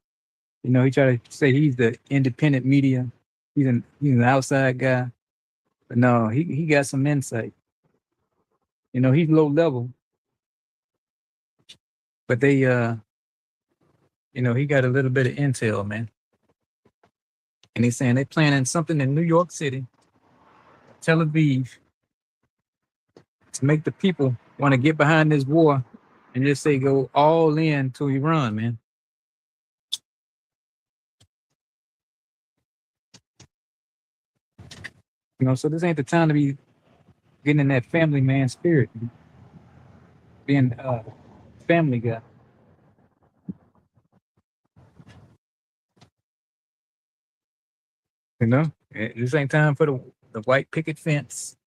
You know, he tried to say he's the independent media. He's an outside guy, but no, he got some insight. You know, he's low level, but they you know, he got a little bit of intel, man. And he's saying they planning something in New York City, Tel Aviv, to make the people want to get behind this war and just say go all in to Iran, man. You know, so this ain't the time to be getting in that family man spirit, being family guy. You know, this ain't time for the white picket fence,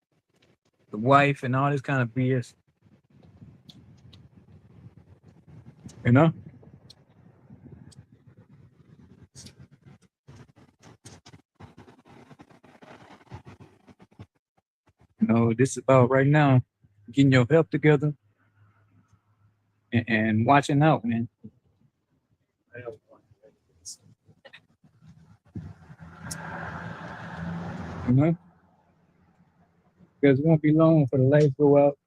the wife, and all this kind of BS. You know, this is about right now getting your health together and watching out, man. You know, because it won't be long for the lights go out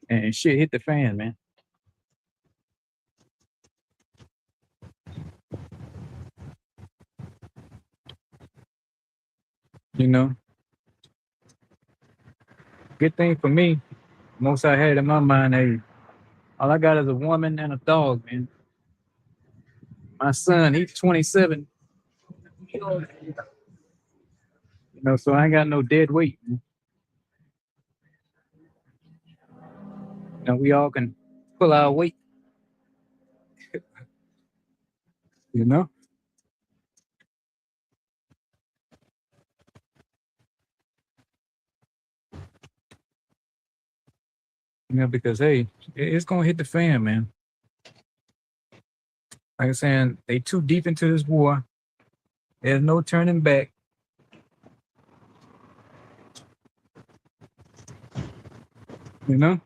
and shit hit the fan, man. You know, good thing for me, most I had in my mind, hey, all I got is a woman and a dog, man. My son, he's 27, so I ain't got no dead weight. Man. We all can pull our weight, you know. Because hey, it's gonna hit the fan, man. Like I'm saying, they too deep into this war. There's no turning back. You know,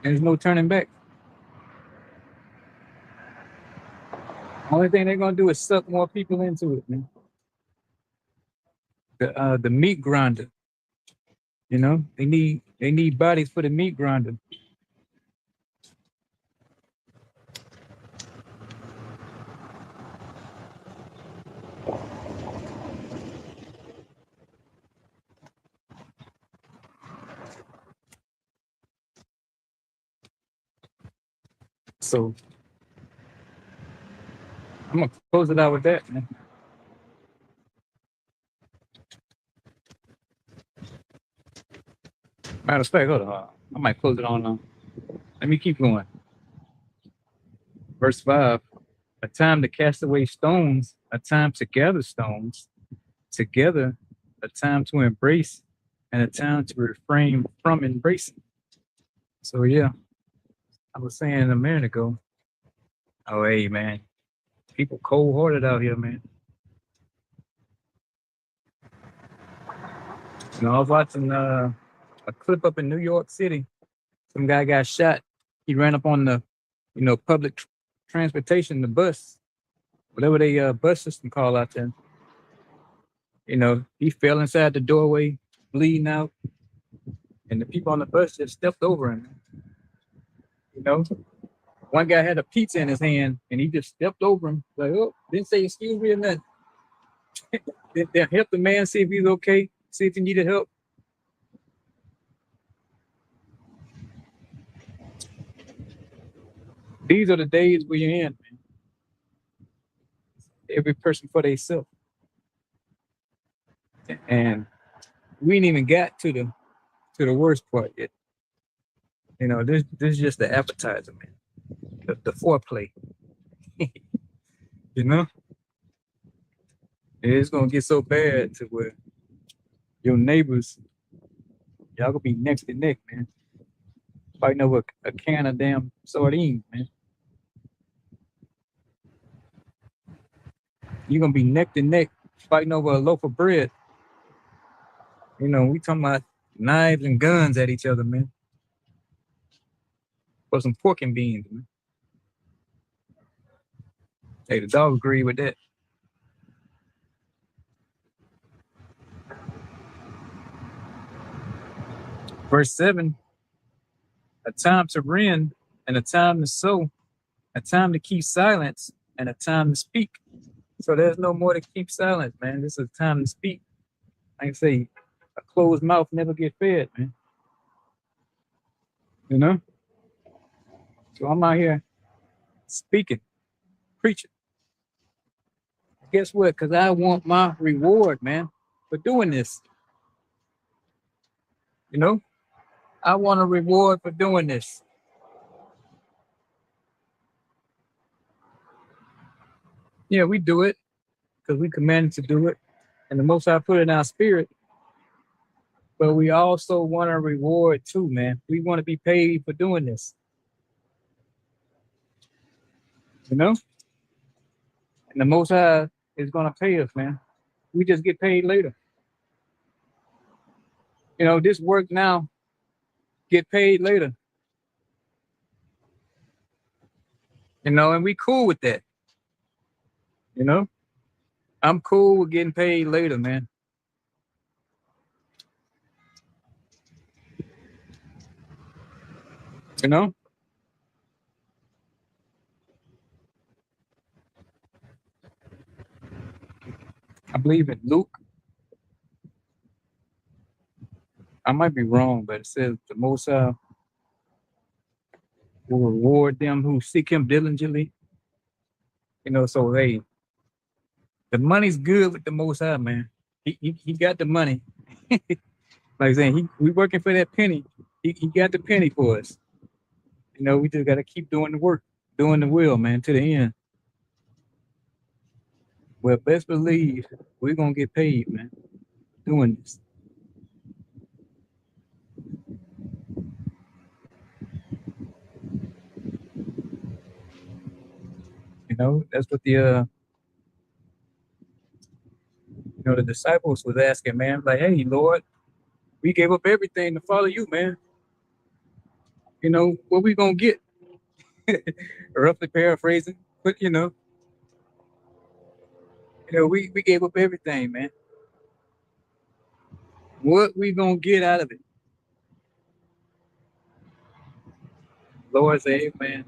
there's no turning back. Only thing they're gonna do is suck more people into it, man. The meat grinder. You know, they need bodies for the meat grinder. So I'm gonna close it out with that, man. Matter of fact, hold on. I might close it on. Let me keep going. Verse 5. A time to cast away stones, a time to gather stones together, a time to embrace, and a time to refrain from embracing. So yeah, I was saying a minute ago. Oh hey man, people cold hearted out here, man. You know, I was watching a clip up in New York City. Some guy got shot. He ran up on the, public transportation, the bus, whatever they bus system call out there. You know, he fell inside the doorway, bleeding out, and the people on the bus just stepped over him. You know, one guy had a pizza in his hand, and he just stepped over him, like, oh, didn't say excuse me or nothing. They help the man see if he's okay, see if he needed help. These are the days we're in, man. Every person for themselves. And we ain't even got to the worst part yet. You know, this is just the appetizer, man. The foreplay. You know? It's gonna get so bad to where your neighbors, y'all gonna be neck to neck, man. Fighting over a can of damn sardines, man. You're gonna be neck to neck fighting over a loaf of bread. You know, we talking about knives and guns at each other, man. For some pork and beans, man. Hey, the dog agree with that. Verse 7, a time to rend and a time to sow, a time to keep silence and a time to speak. So there's no more to keep silence, man. This is a time to speak. I can say a closed mouth never get fed, man. You know? So I'm out here speaking, preaching. Guess what? Because I want my reward, man, for doing this. You know? I want a reward for doing this. Yeah, we do it because we commanded to do it. And the Most High put it in our spirit. But we also want a reward too, man. We want to be paid for doing this. You know? And the Most High is going to pay us, man. We just get paid later. You know, this work now, get paid later. You know, and we cool with that. You know? I'm cool with getting paid later, man. You know? I believe in Luke. I might be wrong, but it says the Most High will reward them who seek him diligently. You know, so hey, the money's good with the Most High, man. He got the money. Like I'm saying, we working for that penny. He got the penny for us. You know, we just gotta keep doing the work, doing the will, man, to the end. Well, best believe we're gonna get paid, man, doing this. You know, that's what the disciples was asking, man. Like, hey, Lord, we gave up everything to follow you, man. You know, what we gonna get? Roughly paraphrasing, but you know, We gave up everything, man. What we gonna get out of it? Lord say, man.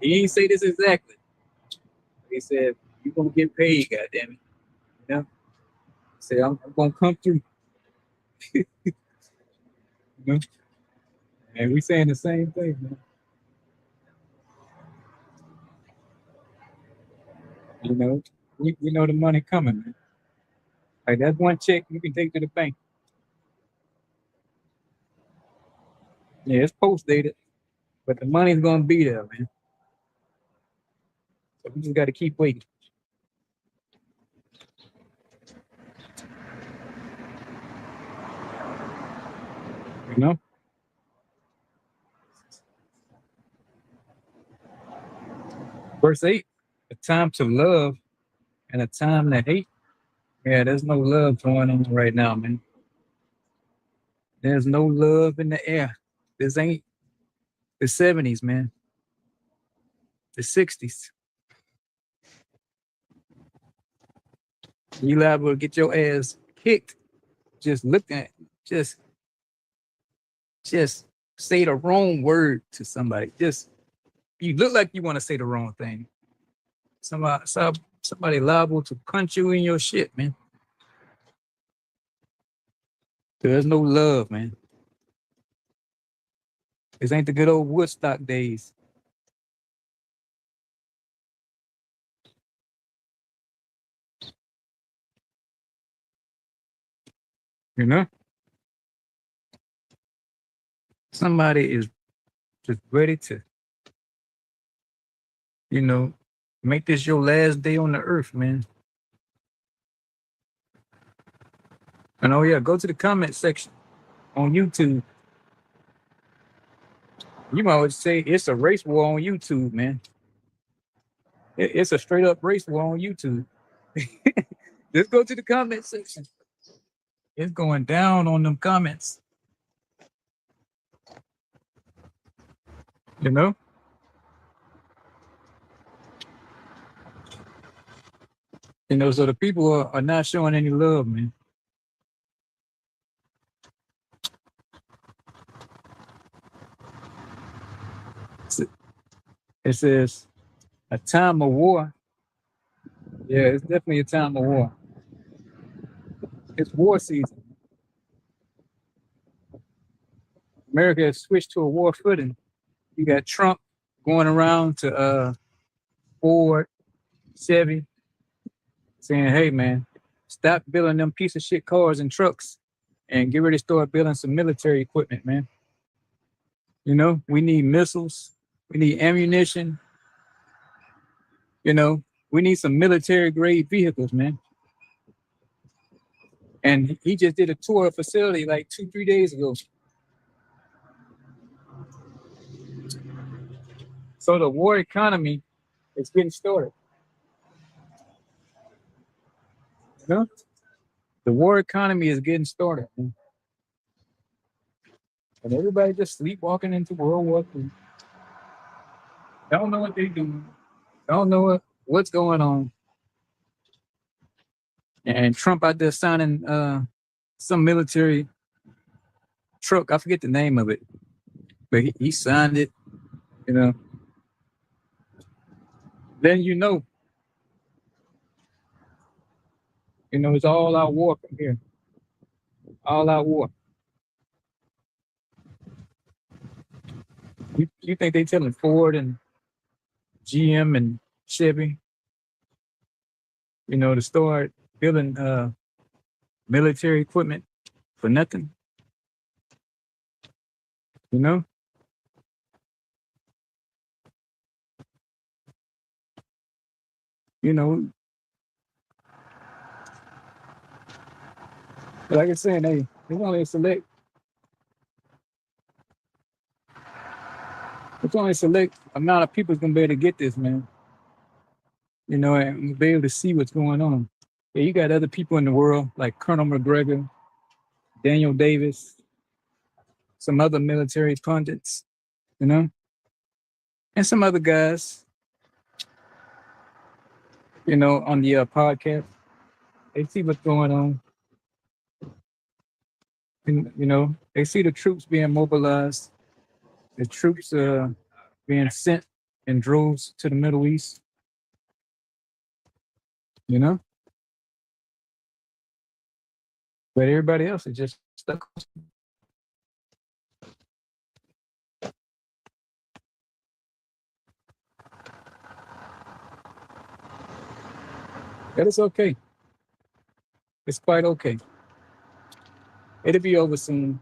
He ain't say this exactly. He said, you gonna get paid, goddamn it. You know? He said, I'm gonna come through. You know? And we saying the same thing, man. You know, we know the money coming, man. Like that's one check you can take to the bank. Yeah, it's post dated, but the money's gonna be there, man. So we just gotta keep waiting. You know? Verse 8, a time to love and a time to hate. Yeah, there's no love going on right now, man. There's no love in the air. This ain't the 70s, man. The 60s. You liable to get your ass kicked just looking at just say the wrong word to somebody. Just you look like you want to say the wrong thing. Somebody liable to punch you in your shit, man. There's no love, man. This ain't the good old Woodstock days. You know? Somebody is just ready to, you know, make this your last day on the earth, man. And oh yeah, go to the comment section on YouTube. You might always say it's a race war on YouTube, man. It's a straight up race war on YouTube. Just go to the comment section. It's going down on them comments. You know? You know, so the people are not showing any love, man. It says a time of war. Yeah, it's definitely a time of war. It's war season. America has switched to a war footing. You got Trump going around to Ford, Chevy, saying, hey man, stop building them piece of shit cars and trucks and get ready to start building some military equipment, man. You know, we need missiles, we need ammunition, you know, we need some military grade vehicles, man. And he just did a tour of facility like 2-3 days ago. So the war economy is getting started. You know? The war economy is getting started. Man. And everybody just sleepwalking into World War III. Don't know what they do. Don't know what's going on. And Trump out there signing some military truck. I forget the name of it. But he signed it, you know. Then you know, it's all out war from here. All out war. You think they telling Ford and GM and Chevy, to start building military equipment for nothing? You know? Like I said, hey, there's only a select amount of people's gonna be able to get this, man. And be able to see what's going on. Yeah, you got other people in the world like Colonel McGregor, Daniel Davis, some other military pundits, and some other guys, on the podcast. They see what's going on. And, they see the troops being mobilized, the troops being sent in droves to the Middle East, you know? But everybody else is just stuck. That is okay. It's quite okay. It'll be over soon.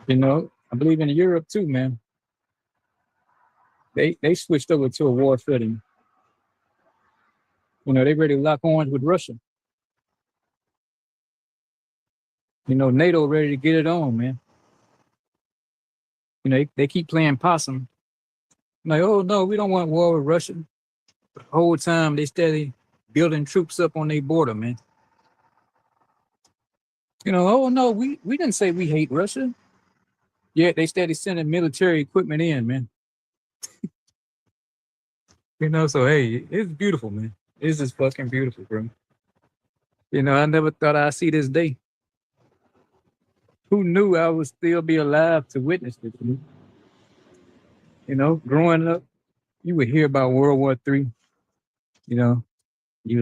I believe in Europe too, man. They switched over to a war footing. They ready to lock arms with Russia. NATO ready to get it on, man. They keep playing possum. Like, oh no, we don't want war with Russia. But the whole time they steady building troops up on their border, man. Oh no, we didn't say we hate Russia. Yeah, they steady sending military equipment in, man. So hey, it's beautiful, man. It's just fucking beautiful, bro. I never thought I'd see this day. Who knew I would still be alive to witness this? Growing up, you would hear about World War III. You're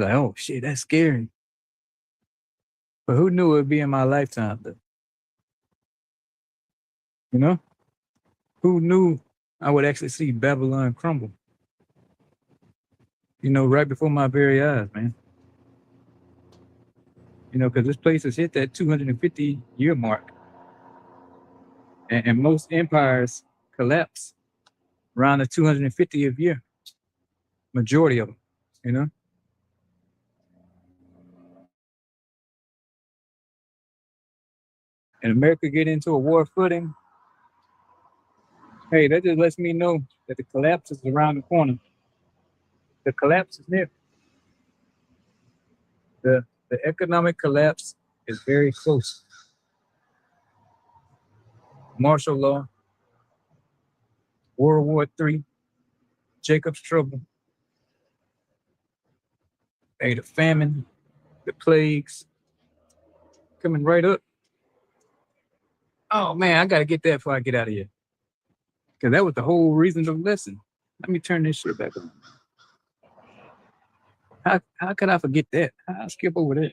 like, oh shit, that's scary. But who knew it would be in my lifetime, though? Who knew I would actually see Babylon crumble? Right before my very eyes, man. Because this place has hit that 250-year mark. And most empires collapse around the 250th year. Majority of them, And America get into a war footing. Hey, that just lets me know that the collapse is around the corner. The collapse is near. The economic collapse is very close. Martial law, World War III, Jacob's trouble, hey, the famine, the plagues, coming right up. Oh man, I gotta get that before I get out of here. Because that was the whole reason of the lesson. Let me turn this shit back on. How could I forget that? I'll skip over that.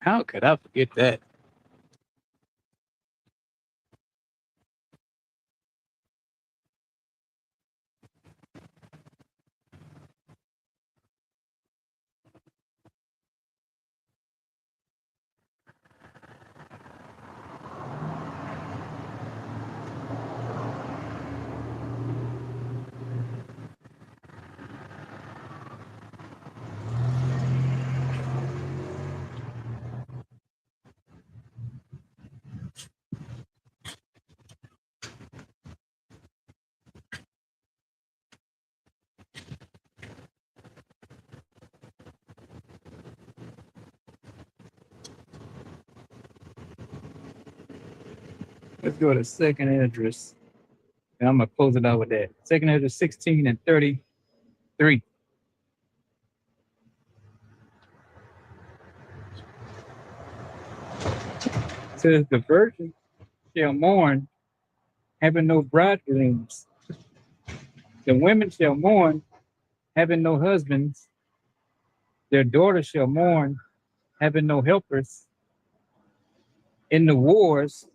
How could I forget that? Let's go to second address. And I'm gonna close it out with that. Second address 16 and 33. Says the virgin shall mourn, having no bridegrooms. The women shall mourn, having no husbands. Their daughters shall mourn, having no helpers. In the wars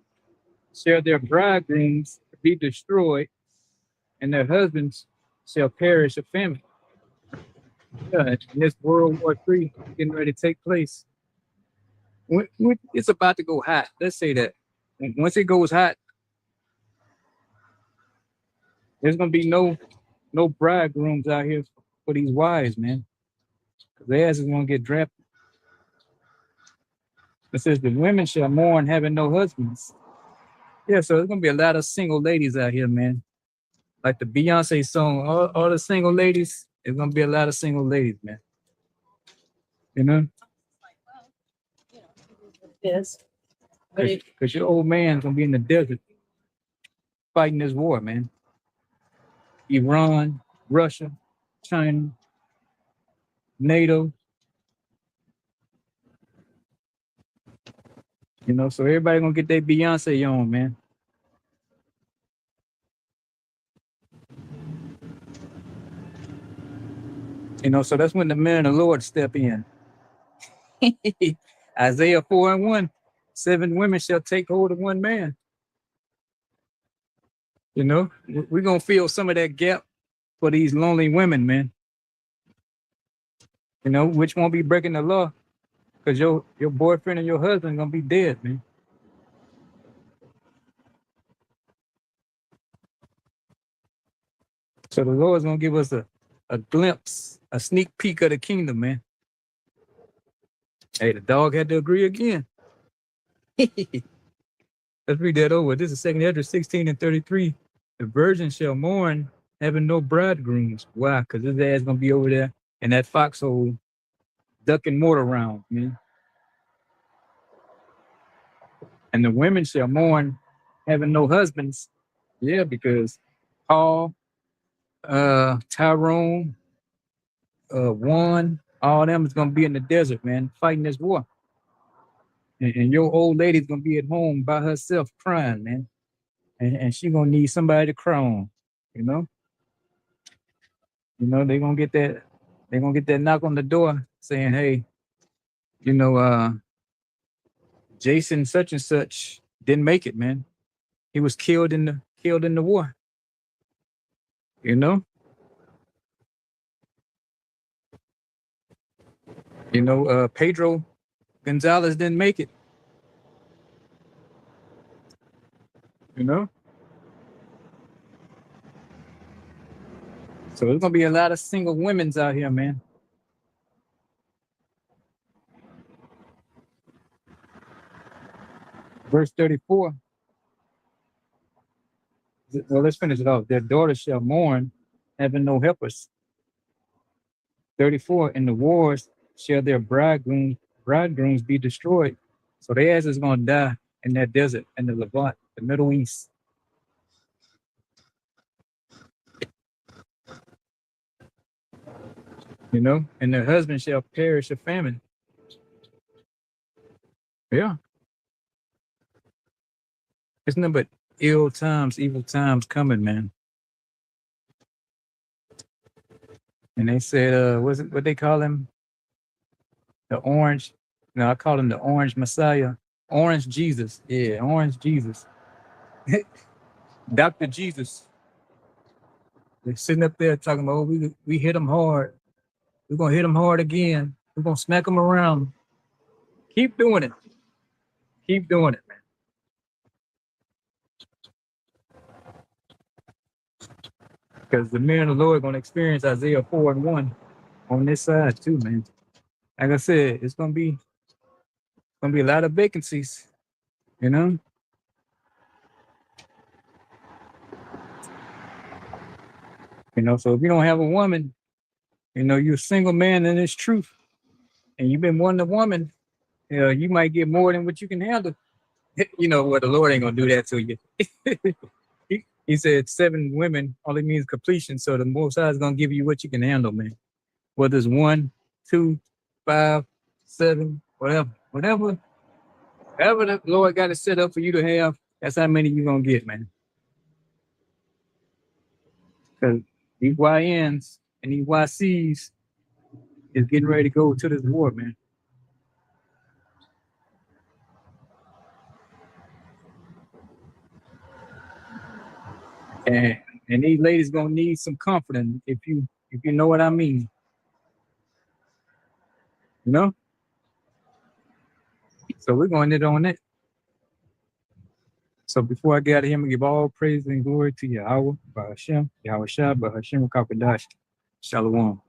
shall their bridegrooms be destroyed, and their husbands shall perish of famine. Yeah, and this World War III getting ready to take place. It's about to go hot. Let's say that. And once it goes hot, there's gonna be no bridegrooms out here for these wives, man. Because their ass is gonna get drafted. It says the women shall mourn having no husbands. Yeah, so there's gonna be a lot of single ladies out here, man. Like the Beyonce song, all the single ladies. There's gonna be a lot of single ladies, man. You know, Yes. But it, because your old man's gonna be in the desert fighting this war, man. Iran, Russia, China, NATO. You know, so everybody gonna get their Beyonce on, man. You know, so that's when the men of the Lord step in. Isaiah 4:1, 7 women shall take hold of one man. You know, we're gonna fill some of that gap for these lonely women, man. You know, which won't be breaking the law, because your boyfriend and your husband gonna be dead, man. So the Lord's gonna give us a glimpse, a sneak peek of the kingdom, man. Hey, the dog had to agree again. Let's read that over. This is 2 Esdras 16:33. The virgin shall mourn, having no bridegrooms. Why? Because his ass gonna be over there in that foxhole, ducking mortar round, man. And the women shall mourn, having no husbands. Yeah, because Paul, Tyrone, Juan, all them is gonna be in the desert, man, fighting this war. And your old lady's gonna be at home by herself crying, man. And she gonna need somebody to cry on, you know? You know, they're gonna get that knock on the door saying, hey, you know, Jason such and such didn't make it, man. He was killed in the war. You know? Pedro Gonzalez didn't make it. You know? So there's gonna be a lot of single women's out here, man. Verse 34. Well, let's finish it off. Their daughters shall mourn, having no helpers. 34. In the wars shall their bridegrooms be destroyed. So their ass is gonna die in that desert in the Levant, the Middle East. You know, and their husband shall perish of famine. Yeah. It's nothing but evil times coming, man. And they said, what they call him? The orange. No, I call him the orange Messiah. Orange Jesus. Yeah, orange Jesus. Dr. Jesus. They're sitting up there talking about, oh, we hit him hard. We're gonna hit him hard again. We're gonna smack him around. Keep doing it. Keep doing it, man. Because the men of the Lord are gonna experience Isaiah 4:1 on this side too, man. Like I said, it's gonna be a lot of vacancies, you know. You know, so if you don't have a woman, you know, you're a single man in this truth, and you've been wanting a woman, you might get more than what you can handle. You know what? The Lord ain't gonna do that to you. He said 7 women only means completion, so the Most High is gonna give you what you can handle, man. Whether it's 1, 2, 5, 7, whatever the Lord got it set up for you to have, that's how many you're gonna get, man. Because these YNs and these YCs is getting ready to go to this war, man. And these ladies gonna need some comforting if you know what I mean. You know? So we're going to end on that. So before I get out of here, I'm gonna give all praise and glory to Yahweh, Bahashem, Yahweh Shah, Bahashem Kakadash. Shalom.